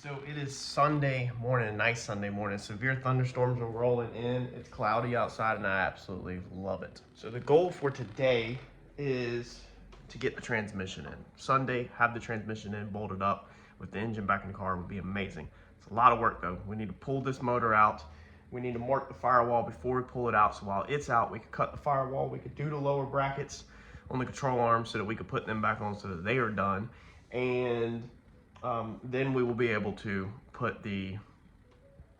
So it is Sunday morning, a nice Sunday morning. Severe thunderstorms are rolling in. It's cloudy outside and I absolutely love it. So the goal for today is to get the transmission in. Sunday, have the transmission in, bolted up with the engine back in the car would be amazing. It's a lot of work though. We need to pull this motor out. We need to mark the firewall before we pull it out. So while it's out, we could cut the firewall. We could do the lower brackets on the control arms so that we could put them back on so that they are done. And then we will be able to put the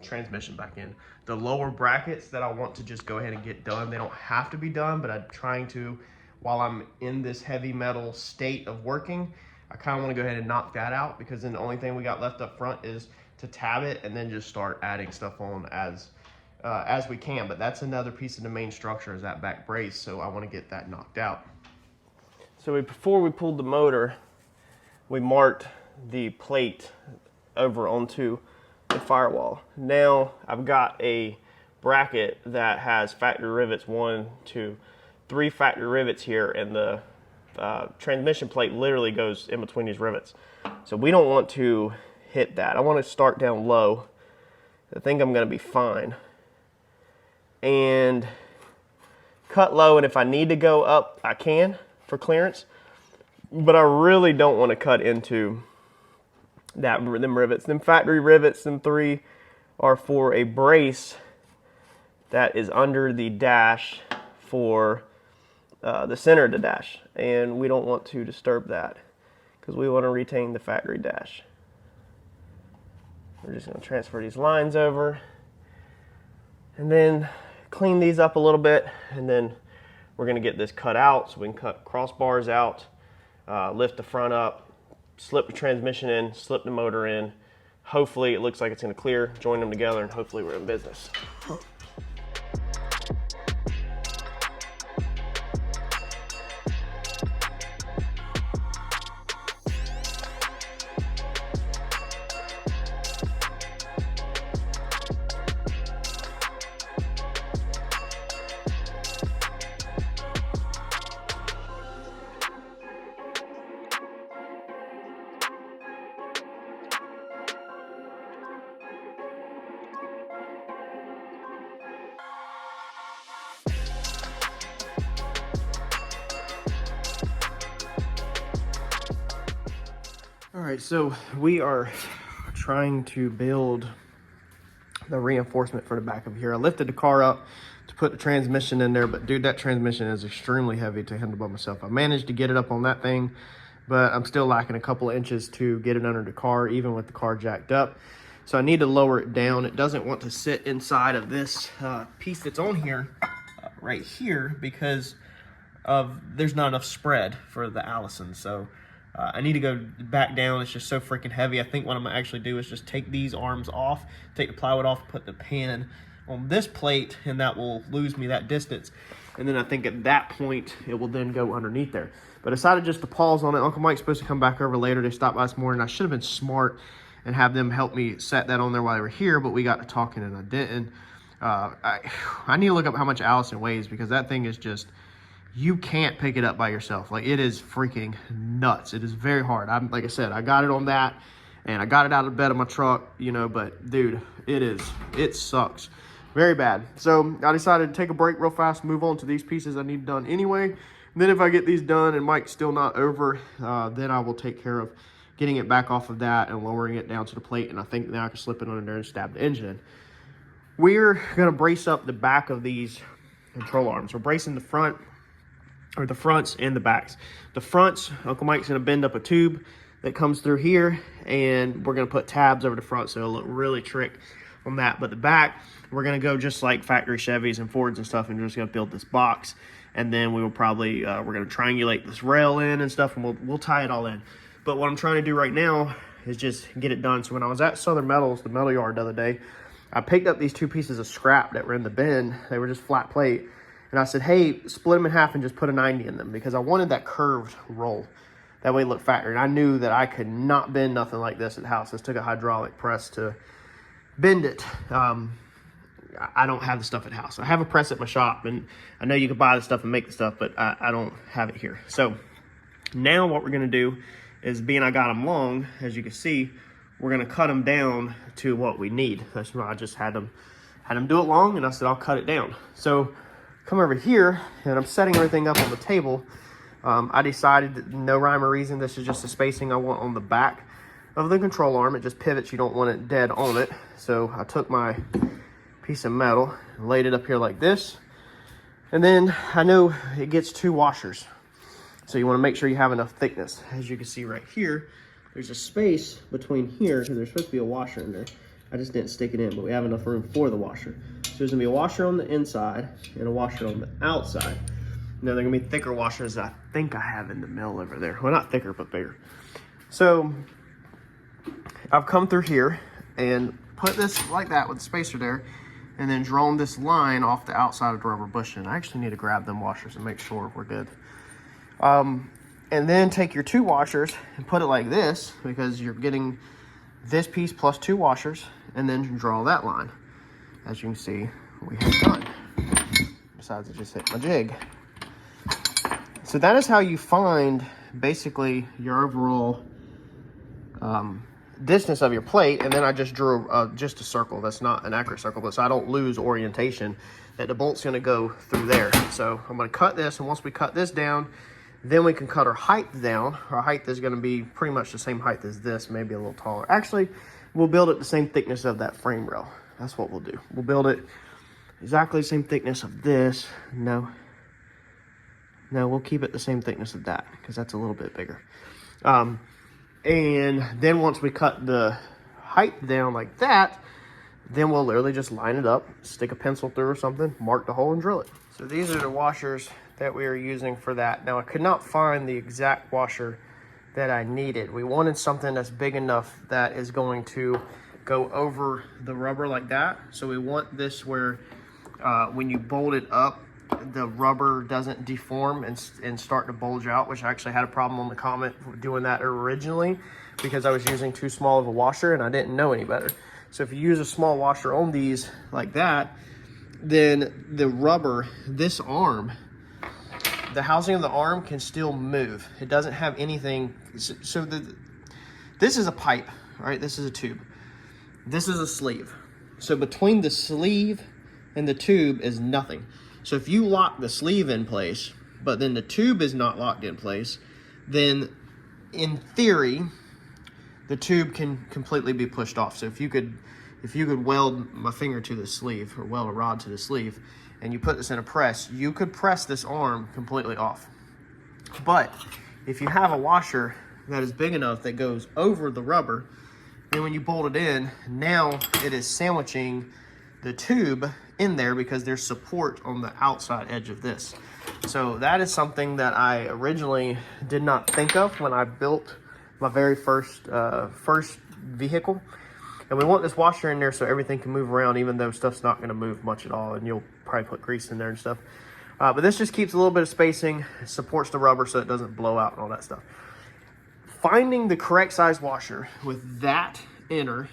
transmission back in. The lower brackets that I want to just go ahead and get done, they don't have to be done, but I'm trying to, while I'm in this heavy metal state of working, I kind of want to go ahead and knock that out, because then the only thing we got left up front is to tab it and then just start adding stuff on as we can. But that's another piece of the main structure, is that back brace, so I want to get that knocked out. So before we pulled the motor, we marked the plate over onto the firewall. Now I've got a bracket that has factory rivets, 1, 2, 3 factory rivets here, and the transmission plate literally goes in between these rivets. So we don't want to hit that. I want to start down low. I think I'm going to be fine. And cut low, and if I need to go up, I can for clearance. But I really don't want to cut into them rivets. Them factory rivets, them 3 are for a brace that is under the dash for the center of the dash, and we don't want to disturb that because we want to retain the factory dash. We're just going to transfer these lines over and then clean these up a little bit, and then we're going to get this cut out so we can cut crossbars out, lift the front up, slip the transmission in, slip the motor in. Hopefully it looks like it's going to clear, join them together, and hopefully we're in business. All right, so we are trying to build the reinforcement for the back of here. I lifted the car up to put the transmission in there, but dude, that transmission is extremely heavy to handle by myself. I managed to get it up on that thing, but I'm still lacking a couple of inches to get it under the car, even with the car jacked up. So I need to lower it down. It doesn't want to sit inside of this piece that's on here, right here, because there's not enough spread for the Allison. So I need to go back down. It's just so freaking heavy. I think what I'm gonna actually do is just take these arms off, take the plywood off, put the pan on this plate, and that will lose me that distance. And then I think at that point, it will then go underneath there. But I decided just to pause on it. Uncle Mike's supposed to come back over later. They stopped by this morning. I should have been smart and have them help me set that on there while they were here, but we got to talking and I didn't. I need to look up how much Allison weighs, because that thing is just, you can't pick it up by yourself. Like, it is freaking nuts. It is very hard. Like I said, I got it on that and I got it out of the bed of my truck, you know, but dude, it sucks very bad. So I decided to take a break real fast, move on to these pieces I need done anyway. And then if I get these done and Mike's still not over, then I will take care of getting it back off of that and lowering it down to the plate. And I think now I can slip it under there and stab the engine in. We're gonna brace up the back of these control arms. We're bracing the front, or the fronts and the backs. The fronts, Uncle Mike's gonna bend up a tube that comes through here, and we're gonna put tabs over the front so it'll look really trick on that. But the back, we're gonna go just like factory Chevys and Fords and stuff, and we're just gonna build this box. And then we will probably, we're gonna triangulate this rail in and stuff, and we'll tie it all in. But what I'm trying to do right now is just get it done. So when I was at Southern Metals, the metal yard the other day, I picked up these 2 pieces of scrap that were in the bin. They were just flat plate. And I said, hey, split them in half and just put a 90 in them, because I wanted that curved roll. That way it looked factory. And I knew that I could not bend nothing like this at the house. This took a hydraulic press to bend it. I don't have the stuff at the house. I have a press at my shop, and I know you can buy the stuff and make the stuff, but I don't have it here. So now what we're gonna do is, being I got them long, as you can see, we're gonna cut them down to what we need. That's why I just had them do it long, and I said I'll cut it down. So come over here, and I'm setting everything up on the table. I decided that no rhyme or reason, this is just the spacing I want on the back of the control arm. It just pivots, you don't want it dead on it. So I took my piece of metal and laid it up here like this. And then I know it gets 2 washers. So you want to make sure you have enough thickness. As you can see right here, there's a space between here because there's supposed to be a washer in there. I just didn't stick it in, but we have enough room for the washer. So there's gonna be a washer on the inside and a washer on the outside. Now they're gonna be thicker washers that I think I have in the mill over there. Well, not thicker, but bigger. So I've come through here and put this like that with the spacer there, and then drawn this line off the outside of the rubber bushing. I actually need to grab them washers and make sure we're good. And then take your 2 washers and put it like this, because you're getting this piece plus 2 washers, and then draw that line. As you can see, we have done. Besides, I just hit my jig. So that is how you find basically your overall distance of your plate. And then I just drew just a circle. That's not an accurate circle, but so I don't lose orientation, that the bolt's gonna go through there. So I'm gonna cut this, and once we cut this down, then we can cut our height down. Our height is gonna be pretty much the same height as this, maybe a little taller. Actually, we'll build it the same thickness of that frame rail. That's what we'll do. We'll build it exactly the same thickness of this. No, we'll keep it the same thickness of that, because that's a little bit bigger. And then once we cut the height down like that, then we'll literally just line it up, stick a pencil through or something, mark the hole, and drill it. So these are the washers that we are using for that. Now I could not find the exact washer that I needed. We wanted something that's big enough that is going to go over the rubber like that. So we want this where when you bolt it up, the rubber doesn't deform and start to bulge out, which I actually had a problem on the Comet doing that originally, because I was using too small of a washer and I didn't know any better. So if you use a small washer on these like that, then the rubber, this arm, the housing of the arm can still move. It doesn't have anything. So this is a pipe, all right? This is a tube. This is a sleeve. So between the sleeve and the tube is nothing. So if you lock the sleeve in place, but then the tube is not locked in place, then in theory, the tube can completely be pushed off. So if you could weld my finger to the sleeve, or weld a rod to the sleeve, and you put this in a press, you could press this arm completely off. But if you have a washer that is big enough that goes over the rubber, then when you bolt it in, now it is sandwiching the tube in there because there's support on the outside edge of this. So that is something that I originally did not think of when I built my very first vehicle. And we want this washer in there so everything can move around, even though stuff's not going to move much at all, and you'll probably put grease in there and stuff. But this just keeps a little bit of spacing, supports the rubber so it doesn't blow out and all that stuff. Finding the correct size washer with that inner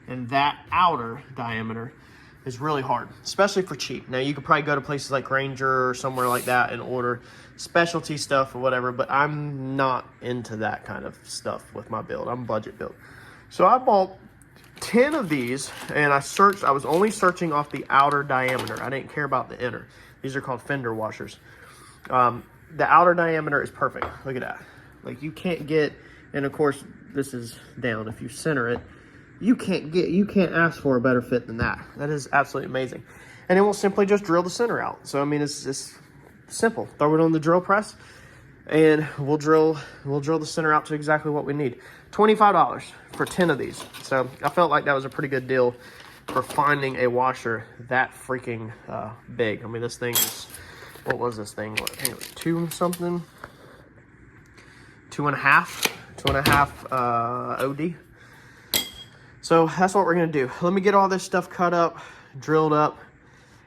and that outer diameter is really hard, especially for cheap. Now, you could probably go to places like Ranger or somewhere like that and order specialty stuff or whatever, but I'm not into that kind of stuff with my build. I'm budget build. So I bought 10 of these, and I was only searching off the outer diameter. I didn't care about the inner. These are called fender washers. The outer diameter is perfect. Look at that. Like, you can't get, and of course this is down. If you center it, you can't ask for a better fit than that. That is absolutely amazing. And then we'll simply just drill the center out. So I mean, it's simple. Throw it on the drill press, and we'll drill the center out to exactly what we need. $25 for 10 of these. So I felt like that was a pretty good deal for finding a washer that freaking big. I mean, this thing is, what was this thing? I think it was 2.5 OD. So that's what we're gonna do. Let me get all this stuff cut up, drilled up,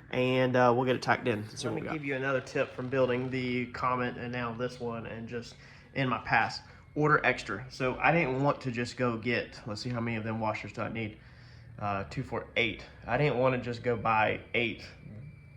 and we'll get it tacked in. So let me give you another tip from building the Comet and now this one, and just in my past, order extra. So I didn't want to just go get, let's see how many of them washers do I need? 2, 4, 8. I didn't want to just go buy 8,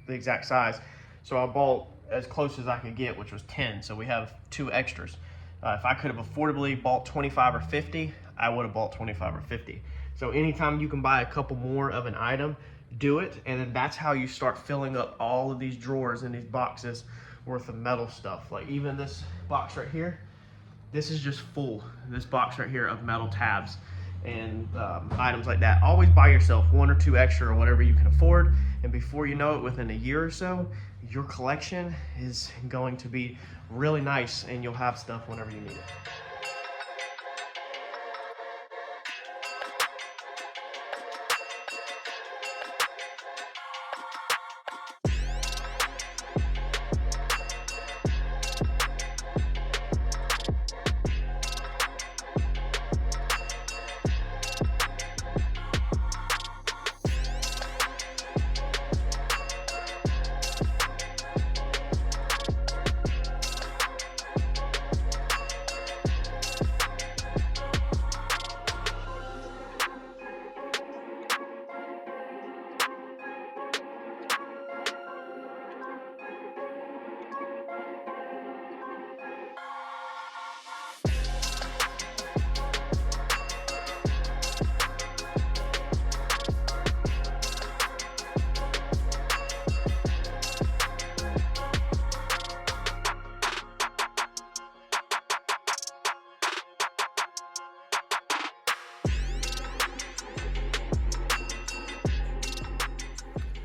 the exact size. So I bought as close as I could get, which was 10. So we have 2 extras. If I could have affordably bought 25 or 50, I would have bought 25 or 50. So anytime you can buy a couple more of an item, do it. And then that's how you start filling up all of these drawers and these boxes worth of metal stuff. Like even this box right here, this is just full, this box right here, of metal tabs and items like that. Always buy yourself 1 or 2 extra or whatever you can afford, and before you know it, within a year or so, your collection is going to be really nice and you'll have stuff whenever you need it.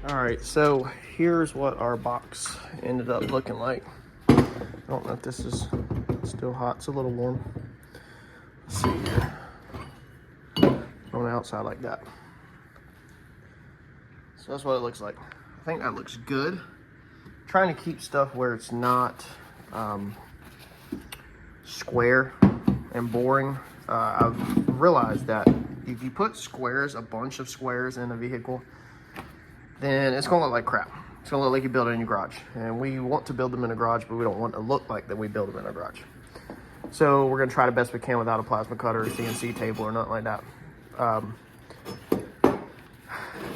All right, so here's what our box ended up looking like. I don't know if this is still hot. It's a little warm. Let's see here. On the outside like that. So that's what it looks like. I think that looks good. Trying to keep stuff where it's not square and boring. I've realized that if you put squares, a bunch of squares in a vehicle, then it's gonna look like crap. It's gonna look like you build it in your garage. And we want to build them in a garage, but we don't want it to look like that we build them in a garage. So we're gonna try the best we can without a plasma cutter or CNC table or nothing like that.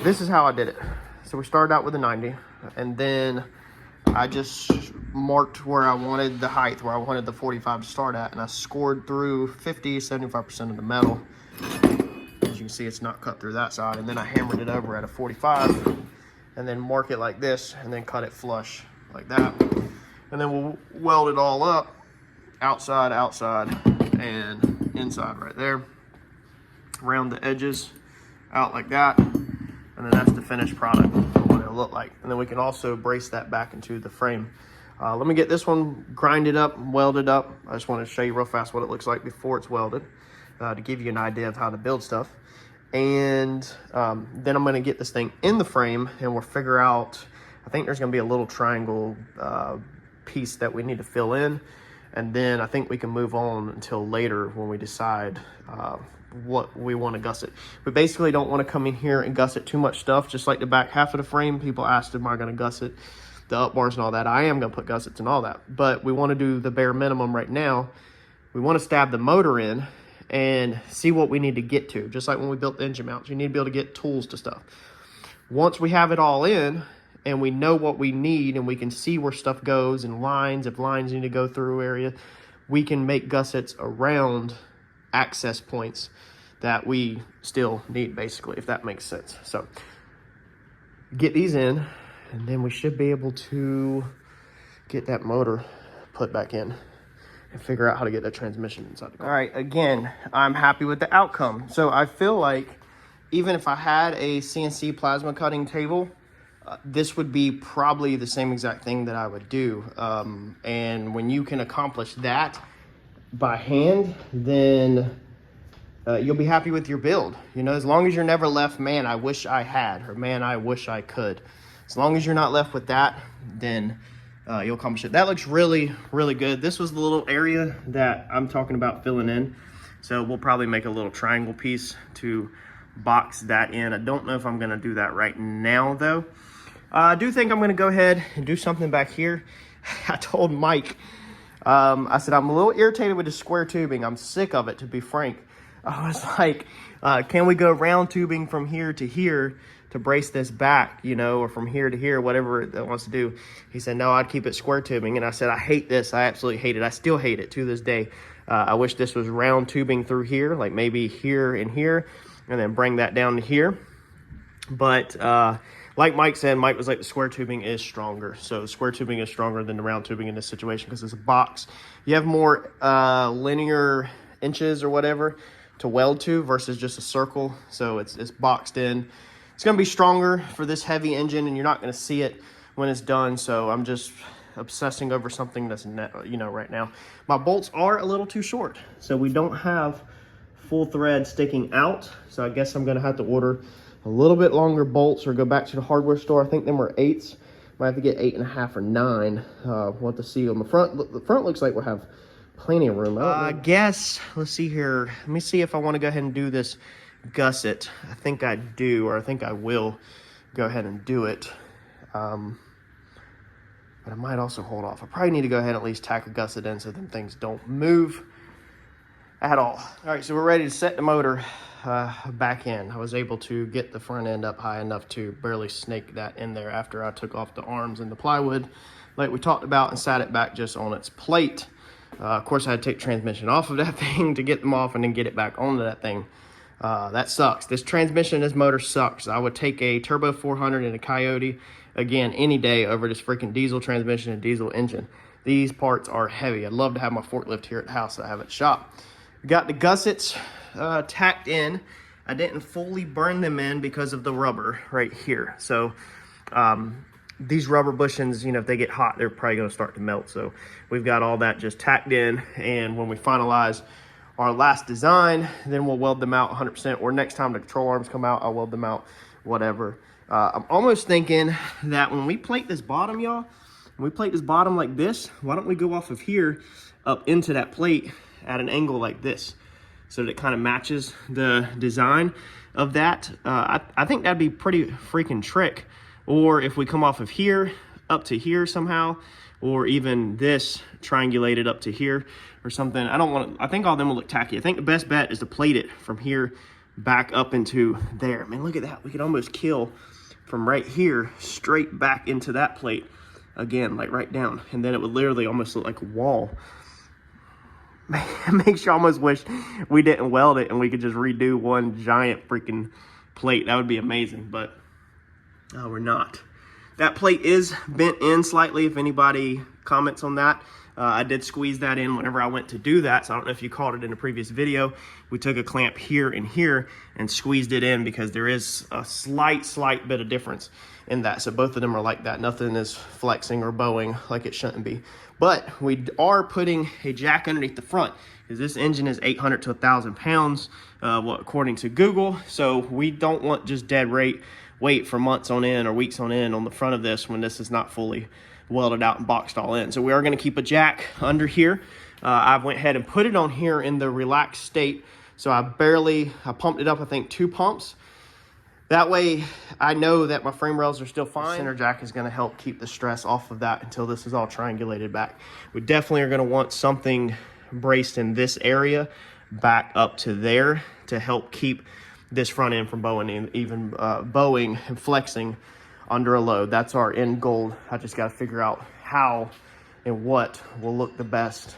This is how I did it. So we started out with a 90, and then I just marked where I wanted the height, where I wanted the 45 to start at, and I scored through 50, 75% of the metal. As you can see, it's not cut through that side, and then I hammered it over at a 45, and then mark it like this, and then cut it flush like that. And then we'll weld it all up, outside, and inside right there. Round the edges out like that, and then that's the finished product, what it'll look like. And then we can also brace that back into the frame. Let me get this one grinded up, welded up. I just want to show you real fast what it looks like before it's welded, to give you an idea of how to build stuff. And then I'm going to get this thing in the frame, and we'll figure out, I think there's going to be a little triangle piece that we need to fill in, and then I think we can move on until later when we decide what we want to gusset. We basically don't want to come in here and gusset too much stuff, just like the back half of the frame. People asked, am I going to gusset the up bars and all that? I am going to put gussets and all that, but we want to do the bare minimum right now. We want to stab the motor in and see what we need to get to. Just like when we built the engine mounts, you need to be able to get tools to stuff. Once we have it all in and we know what we need and we can see where stuff goes and lines, if lines need to go through area, we can make gussets around access points that we still need, basically, if that makes sense. So get these in, and then we should be able to get that motor put back in and figure out how to get that transmission inside the car. All right, again, I'm happy with the outcome. So I feel like even if I had a CNC plasma cutting table, this would be probably the same exact thing that I would do. And when you can accomplish that by hand, then you'll be happy with your build. You know, as long as you're never left, man, I wish I had, or man, I wish I could. As long as you're not left with that, then you'll accomplish it. That looks really, really good. This was the little area that I'm talking about filling in. So we'll probably make a little triangle piece to box that in. I don't know if I'm gonna do that right now though. I do think I'm gonna go ahead and do something back here. I told Mike, I said, I'm a little irritated with the square tubing. I'm sick of it, to be frank. I was like, can we go round tubing from here to here to brace this back, you know, or from here to here, whatever it wants to do. He said, no, I'd keep it square tubing. And I said, I hate this. I absolutely hate it. I still hate it to this day. I wish this was round tubing through here, like maybe here and here, and then bring that down to here. But like Mike said, Mike was like, the square tubing is stronger. So the square tubing is stronger than the round tubing in this situation because it's a box. You have more linear inches or whatever to weld to versus just a circle. So it's boxed in. It's going to be stronger for this heavy engine, and you're not going to see it when it's done. So I'm just obsessing over something that's, you know, right now. My bolts are a little too short, so we don't have full thread sticking out. So I guess I'm going to have to order a little bit longer bolts or go back to the hardware store. I think them were 8s. Might have to get 8.5 or 9. We'll have to see on the front. The front looks like we'll have plenty of room. I guess, let's see here. Let me see if I want to go ahead and do this gusset. I think I do, or I think I will go ahead and do it. But I might also hold off. I probably need to go ahead and at least tack a gusset in so them things don't move at all. All right, so we're ready to set the motor back in. I was able to get the front end up high enough to barely snake that in there after I took off the arms and the plywood like we talked about and sat it back just on its plate. Of course, I had to take transmission off of that thing to get them off and then get it back onto that thing. That sucks. This transmission, this motor sucks. I would take a Turbo 400 and a Coyote again any day over this freaking diesel transmission and diesel engine. These parts are heavy. I'd love to have my forklift here at the house that I have at the shop. We got the gussets tacked in. I didn't fully burn them in because of the rubber right here. So these rubber bushings, you know, if they get hot, they're probably going to start to melt. So we've got all that just tacked in, and when we finalize our last design, then we'll weld them out 100%, or next time the control arms come out, I'll weld them out, whatever. I'm almost thinking that when we plate this bottom, y'all, when we plate this bottom like this, why don't we go off of here up into that plate at an angle like this, so that it kind of matches the design of that. I think that'd be pretty freaking trick. Or if we come off of here up to here somehow, or even this triangulated up to here or something. I think all of them will look tacky. I think the best bet is to plate it from here back up into there. Man, look at that. We could almost kill from right here straight back into that plate again, like right down. And then it would literally almost look like a wall. Makes you almost wish we didn't weld it and we could just redo one giant freaking plate. That would be amazing, but we're not. That plate is bent in slightly, if anybody comments on that. I did squeeze that in whenever I went to do that, so I don't know if you caught it in a previous video. We took a clamp here and here and squeezed it in because there is a slight bit of difference in that. So both of them are like that. Nothing is flexing or bowing like it shouldn't be. But we are putting a jack underneath the front because this engine is 800 to 1,000 pounds, according to Google. So we don't want just dead weight for months on end or weeks on end on the front of this when this is not fully welded out and boxed all in. So we are going to keep a jack under here. I went ahead and put it on here in the relaxed state. So I pumped it up, I think 2 pumps. That way I know that my frame rails are still fine. The center jack is going to help keep the stress off of that until this is all triangulated back. We definitely are going to want something braced in this area back up to there to help keep this front end from bowing and even bowing and flexing under a load. That's our end goal. I just got to figure out how and what will look the best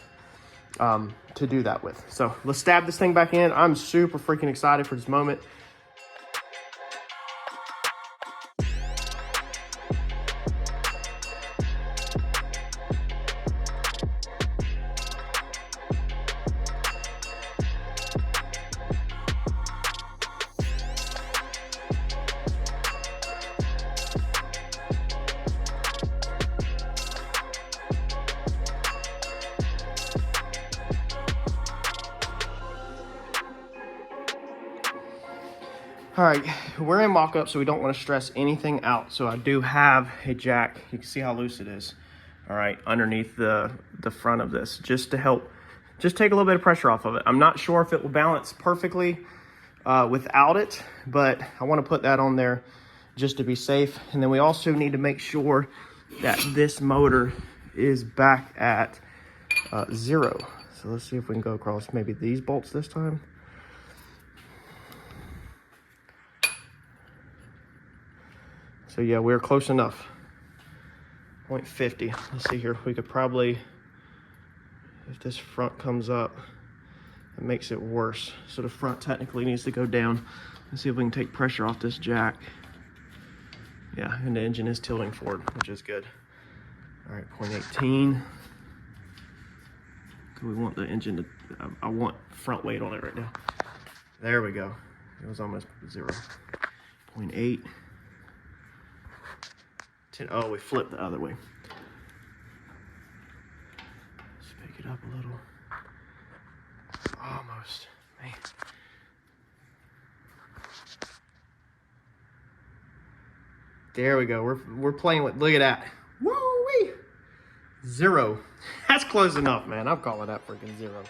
to do that with. So let's stab this thing back in. I'm super freaking excited for this moment. All right, we're in mock-up, so we don't want to stress anything out. So I do have a jack. You can see how loose it is. All right, underneath the front of this, just to help, just take a little bit of pressure off of it. I'm not sure if it will balance perfectly without it, but I want to put that on there just to be safe. And then we also need to make sure that this motor is back at 0. So let's see if we can go across maybe these bolts this time. So yeah, we're close enough. 0.50. Let's see here. We could probably, if this front comes up, it makes it worse. So the front technically needs to go down. Let's see if we can take pressure off this jack. Yeah, and the engine is tilting forward, which is good. All right, 0.18. We want the engine to, I want front weight on it right now. There we go. It was almost 0. 0.8. 10. Oh, we flipped the other way. Let's pick it up a little. Almost, man. There we go. We're playing with. Look at that. Woo-wee. 0. That's close enough, man. I'm calling that freaking 0.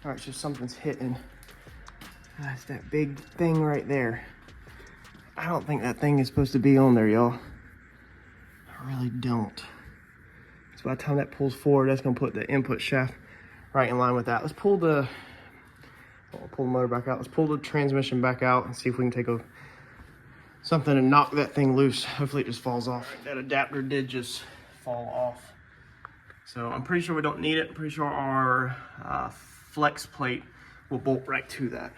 All right, so something's hitting. That's that big thing right there. I don't think that thing is supposed to be on there, y'all. I really don't. So by the time that pulls forward, that's gonna put the input shaft right in line with that. Let's pull the, I'll pull the motor back out. Let's pull the transmission back out and see if we can take something and knock that thing loose. Hopefully it just falls off. That adapter did just fall off. So I'm pretty sure we don't need it. I'm pretty sure our flex plate will bolt right to that.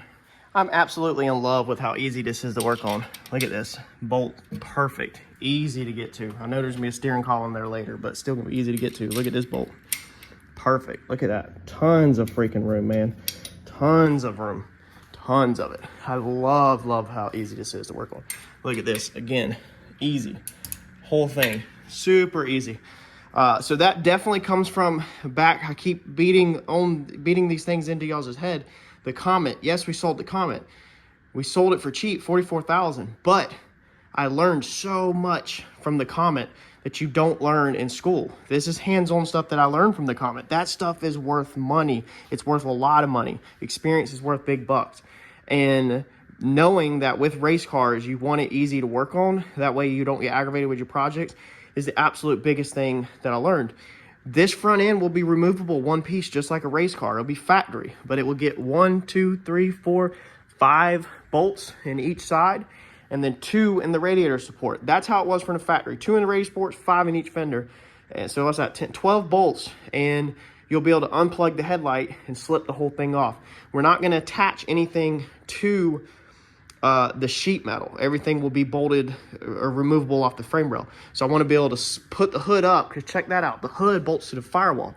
I'm absolutely in love with how easy this is to work on. Look at this, bolt perfect, easy to get to. I know there's gonna be a steering column there later, but still gonna be easy to get to. Look at this bolt, perfect. Look at that, tons of freaking room, man. Tons of room, tons of it. I love how easy this is to work on. Look at this, again, easy. Whole thing, super easy. So that definitely comes from back. I keep beating these things into y'all's head. The Comet, yes, we sold the Comet. We sold it for cheap, $44,000. But I learned so much from the Comet that you don't learn in school. This is hands-on stuff that I learned from the Comet. That stuff is worth money. It's worth a lot of money. Experience is worth big bucks. And knowing that with race cars, you want it easy to work on. That way you don't get aggravated with your projects is the absolute biggest thing that I learned. This front end will be removable one piece, just like a race car. It'll be factory, but it will get 1, 2, 3, 4, 5 bolts in each side, and then 2 in the radiator support. That's how it was from the factory. 2 in the radiator supports, 5 in each fender. And so what's that? 10, 12 bolts, and you'll be able to unplug the headlight and slip the whole thing off. We're not going to attach anything to the sheet metal. Everything will be bolted or removable off the frame rail. So I want to be able to put the hood up, because check that out. The hood bolts to the firewall.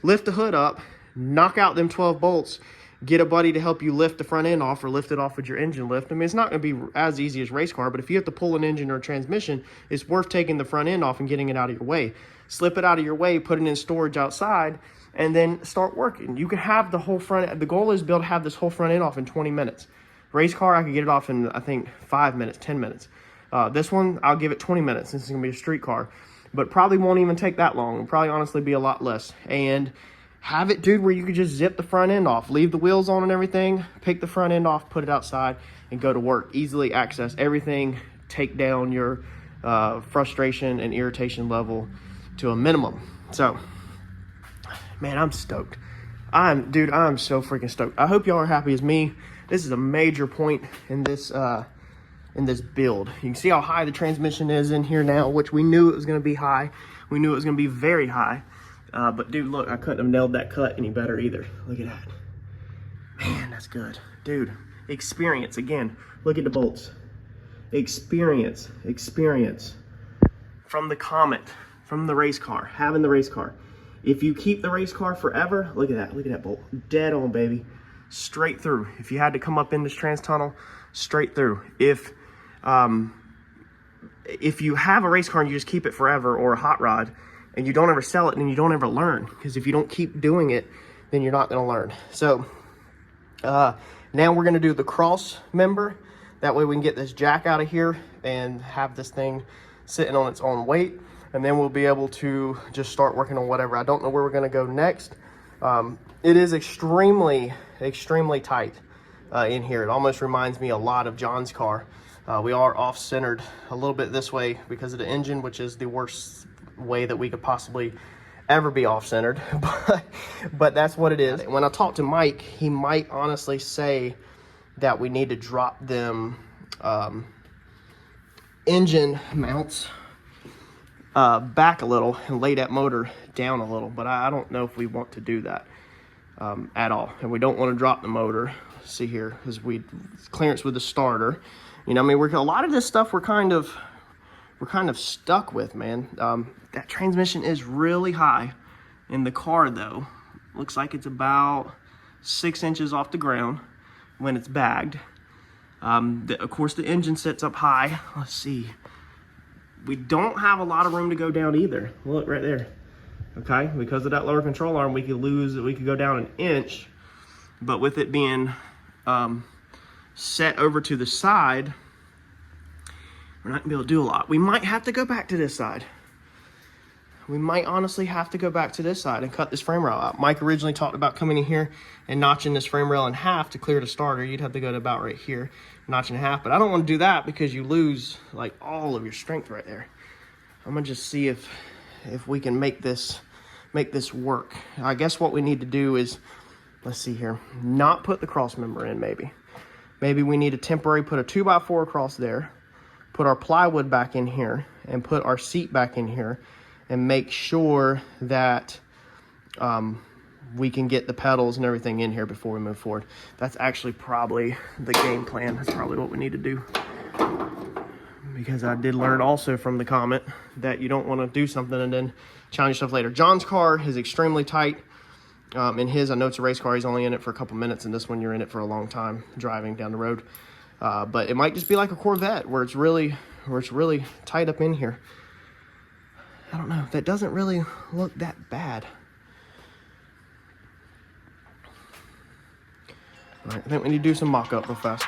Lift the hood up, knock out them 12 bolts, get a buddy to help you lift the front end off or lift it off with your engine lift. I mean, it's not going to be as easy as race car, but if you have to pull an engine or a transmission, it's worth taking the front end off and getting it out of your way. Slip it out of your way, put it in storage outside, and then start working. You can have the whole front, the goal is to be able to have this whole front end off in 20 minutes. Race car, I could get it off in, I think, 5 minutes, 10 minutes. This one, I'll give it 20 minutes since it's gonna be a street car, but probably won't even take that long. It'll probably honestly be a lot less. And have it, dude, where you could just zip the front end off, leave the wheels on and everything, pick the front end off, put it outside, and go to work. Easily access everything, take down your frustration and irritation level to a minimum. So, man, I'm stoked. I'm so freaking stoked. I hope y'all are happy as me. This is a major point in this build. You can see how high the transmission is in here now, which we knew it was going to be high. We knew it was going to be very high. But dude, look, I couldn't have nailed that cut any better either. Look at that. Man, that's good. Dude, experience again. Look at the bolts. Experience. From the Comet, from the race car, having the race car. If you keep the race car forever, look at that bolt. Dead on, baby. Straight through. If you had to come up in this trans tunnel, straight through. If you have a race car and you just keep it forever, or a hot rod, and you don't ever sell it, and you don't ever learn, because if you don't keep doing it, then you're not going to learn. So now we're going to do the cross member. That way we can get this jack out of here and have this thing sitting on its own weight, and then we'll be able to just start working on whatever. I don't know where we're going to go next. It is extremely tight in here. It almost reminds me a lot of John's car. We are off-centered a little bit this way because of the engine, which is the worst way that we could possibly ever be off-centered, but that's what it is. When I talk to Mike, he might honestly say that we need to drop them engine mounts back a little and lay that motor down a little, but I don't know if we want to do that at all. And we don't want to drop the motor. Let's see here, because clearance with the starter. You know, I mean, a lot of this stuff we're kind of stuck with, man. That transmission is really high in the car, though. Looks like it's about 6 inches off the ground when it's bagged. Of course, the engine sits up high. Let's see. We don't have a lot of room to go down either. Look right there. Okay, because of that lower control arm, we could go down an inch, but with it being set over to the side, we're not gonna be able to do a lot. We might have to go back to this side. We might honestly have to go back to this side and cut this frame rail out. Mike originally talked about coming in here and notching this frame rail in half to clear the starter. You'd have to go to about right here, notch in half, but I don't want to do that because you lose like all of your strength right there. I'm gonna just see if we can make this work. I guess what we need to do is, let's see here, not put the cross member in. Maybe we need to put a 2x4 across there, put our plywood back in here, and put our seat back in here, and make sure that we can get the pedals and everything in here before we move forward. That's actually probably the game plan. That's probably what we need to do. Because I did learn also from the Comet that you don't want to do something and then challenge yourself later. John's car is extremely tight. In his, I know it's a race car, he's only in it for a couple minutes, and this one you're in it for a long time driving down the road. But it might just be like a Corvette where it's really tight up in here. I don't know. That doesn't really look that bad. All right, I think we need to do some mock-up real fast.